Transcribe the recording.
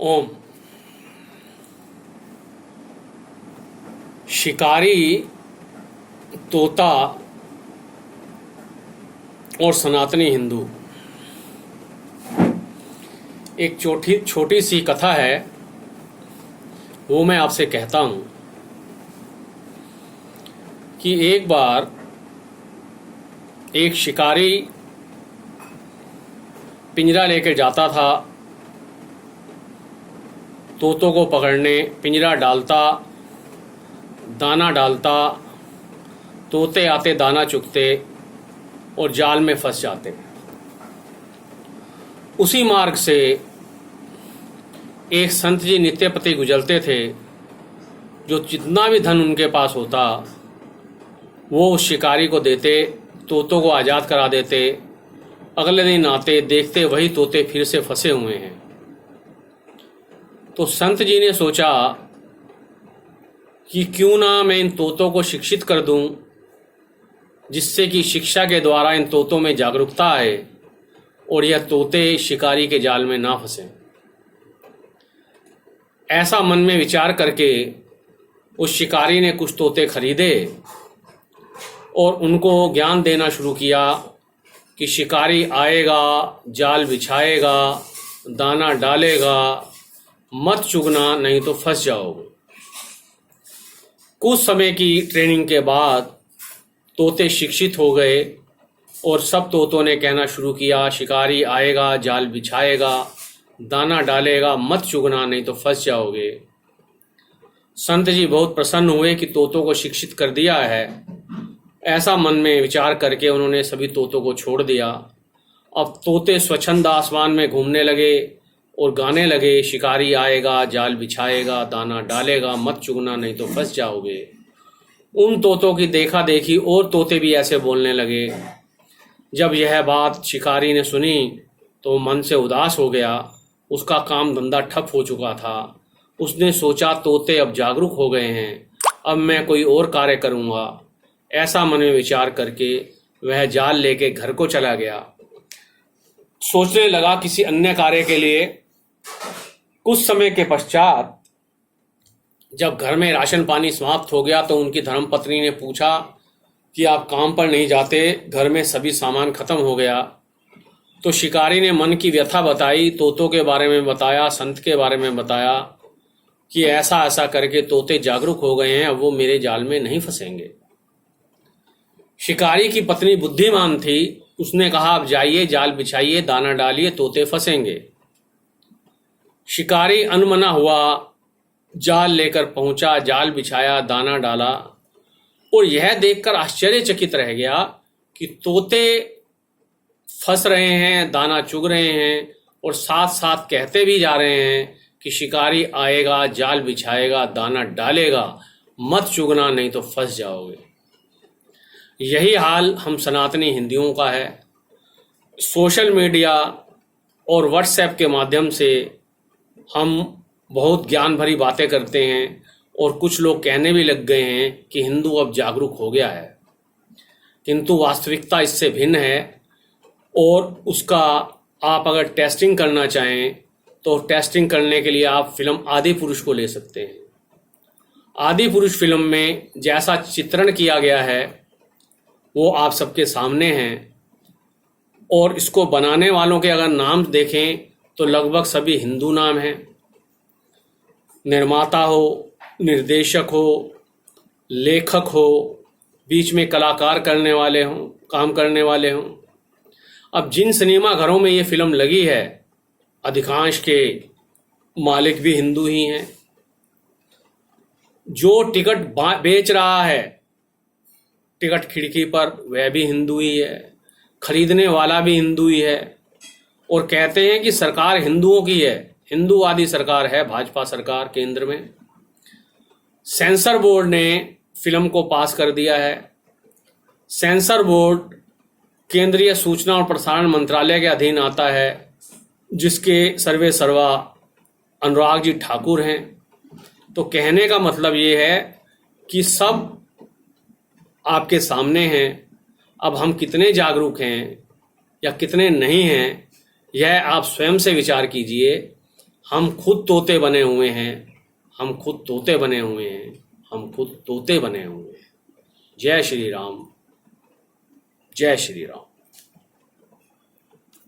ओम। शिकारी, तोता और सनातनी हिंदू। एक छोटी सी कथा है, वो मैं आपसे कहता हूं कि एक बार एक शिकारी पिंजरा लेकर जाता था तोतों को पकड़ने। पिंजरा डालता, दाना डालता, तोते आते दाना चुगते और जाल में फंस जाते। उसी मार्ग से एक संत जी नित्यपति गुजरते थे, जो जितना भी धन उनके पास होता वो उस शिकारी को देते, तोतों को आज़ाद करा देते। अगले दिन आते, देखते वही तोते फिर से फंसे हुए हैं। तो संत जी ने सोचा कि क्यों ना मैं इन तोतों को शिक्षित कर दूं, जिससे कि शिक्षा के द्वारा इन तोतों में जागरूकता आए और यह तोते शिकारी के जाल में ना फंसें। ऐसा मन में विचार करके उस शिकारी ने कुछ तोते खरीदे और उनको ज्ञान देना शुरू किया कि शिकारी आएगा, जाल बिछाएगा, दाना डालेगा, मत चुगना नहीं तो फंस जाओगे। कुछ समय की ट्रेनिंग के बाद तोते शिक्षित हो गए और सब तोतों ने कहना शुरू किया, शिकारी आएगा, जाल बिछाएगा, दाना डालेगा, मत चुगना नहीं तो फंस जाओगे। संत जी बहुत प्रसन्न हुए कि तोतों को शिक्षित कर दिया है। ऐसा मन में विचार करके उन्होंने सभी तोतों को छोड़ दिया। अब तोते स्वच्छंद आसमान में घूमने लगे और गाने लगे, शिकारी आएगा, जाल बिछाएगा, दाना डालेगा, मत चुगना नहीं तो फंस जाओगे। उन तोतों की देखा देखी और तोते भी ऐसे बोलने लगे। जब यह बात शिकारी ने सुनी तो मन से उदास हो गया। उसका काम धंधा ठप हो चुका था। उसने सोचा तोते अब जागरूक हो गए हैं, अब मैं कोई और कार्य करूँगा। ऐसा मन में विचार करके वह जाल लेके घर को चला गया। सोचने लगा किसी अन्य कार्य के लिए। कुछ समय के पश्चात जब घर में राशन पानी समाप्त हो गया तो उनकी धर्मपत्नी ने पूछा कि आप काम पर नहीं जाते, घर में सभी सामान खत्म हो गया। तो शिकारी ने मन की व्यथा बताई, तोतों के बारे में बताया, संत के बारे में बताया कि ऐसा ऐसा करके तोते जागरूक हो गए हैं, अब वो मेरे जाल में नहीं फंसेंगे। शिकारी की पत्नी बुद्धिमान थी। उसने कहा, अब जाइए, जाल बिछाइए, दाना डालिए, तोते फंसेंगे। शिकारी अनमना हुआ, जाल लेकर पहुंचा, जाल बिछाया, दाना डाला और यह देखकर आश्चर्यचकित रह गया कि तोते फंस रहे हैं, दाना चुग रहे हैं और साथ साथ कहते भी जा रहे हैं कि शिकारी आएगा, जाल बिछाएगा, दाना डालेगा, मत चुगना नहीं तो फंस जाओगे। यही हाल हम सनातनी हिंदुओं का है। सोशल मीडिया और व्हाट्सएप के माध्यम से हम बहुत ज्ञान भरी बातें करते हैं और कुछ लोग कहने भी लग गए हैं कि हिंदू अब जागरूक हो गया है, किंतु वास्तविकता इससे भिन्न है। और उसका आप अगर टेस्टिंग करना चाहें तो टेस्टिंग करने के लिए आप फिल्म आदि पुरुष को ले सकते हैं। आदि पुरुष फिल्म में जैसा चित्रण किया गया है वो आप सबके सामने हैं और इसको बनाने वालों के अगर नाम देखें तो लगभग सभी हिंदू नाम हैं। निर्माता हो, निर्देशक हो, लेखक हो, बीच में कलाकार करने वाले हों, काम करने वाले हों। अब जिन सिनेमा घरों में ये फिल्म लगी है, अधिकांश के मालिक भी हिंदू ही हैं। जो टिकट बेच रहा है टिकट खिड़की पर, वह भी हिंदू ही है, खरीदने वाला भी हिंदू ही है। और कहते हैं कि सरकार हिंदुओं की है, हिंदूवादी सरकार है भाजपा सरकार केंद्र में। सेंसर बोर्ड ने फिल्म को पास कर दिया है। सेंसर बोर्ड केंद्रीय सूचना और प्रसारण मंत्रालय के अधीन आता है, जिसके सर्वे सर्वा अनुराग जी ठाकुर हैं। तो कहने का मतलब ये है कि सब आपके सामने हैं। अब हम कितने जागरूक हैं या कितने नहीं हैं, यह आप स्वयं से विचार कीजिए। हम खुद तोते बने हुए हैं, हम खुद तोते बने हुए हैं, हम खुद तोते बने हुए हैं। जय श्री राम, जय श्री राम।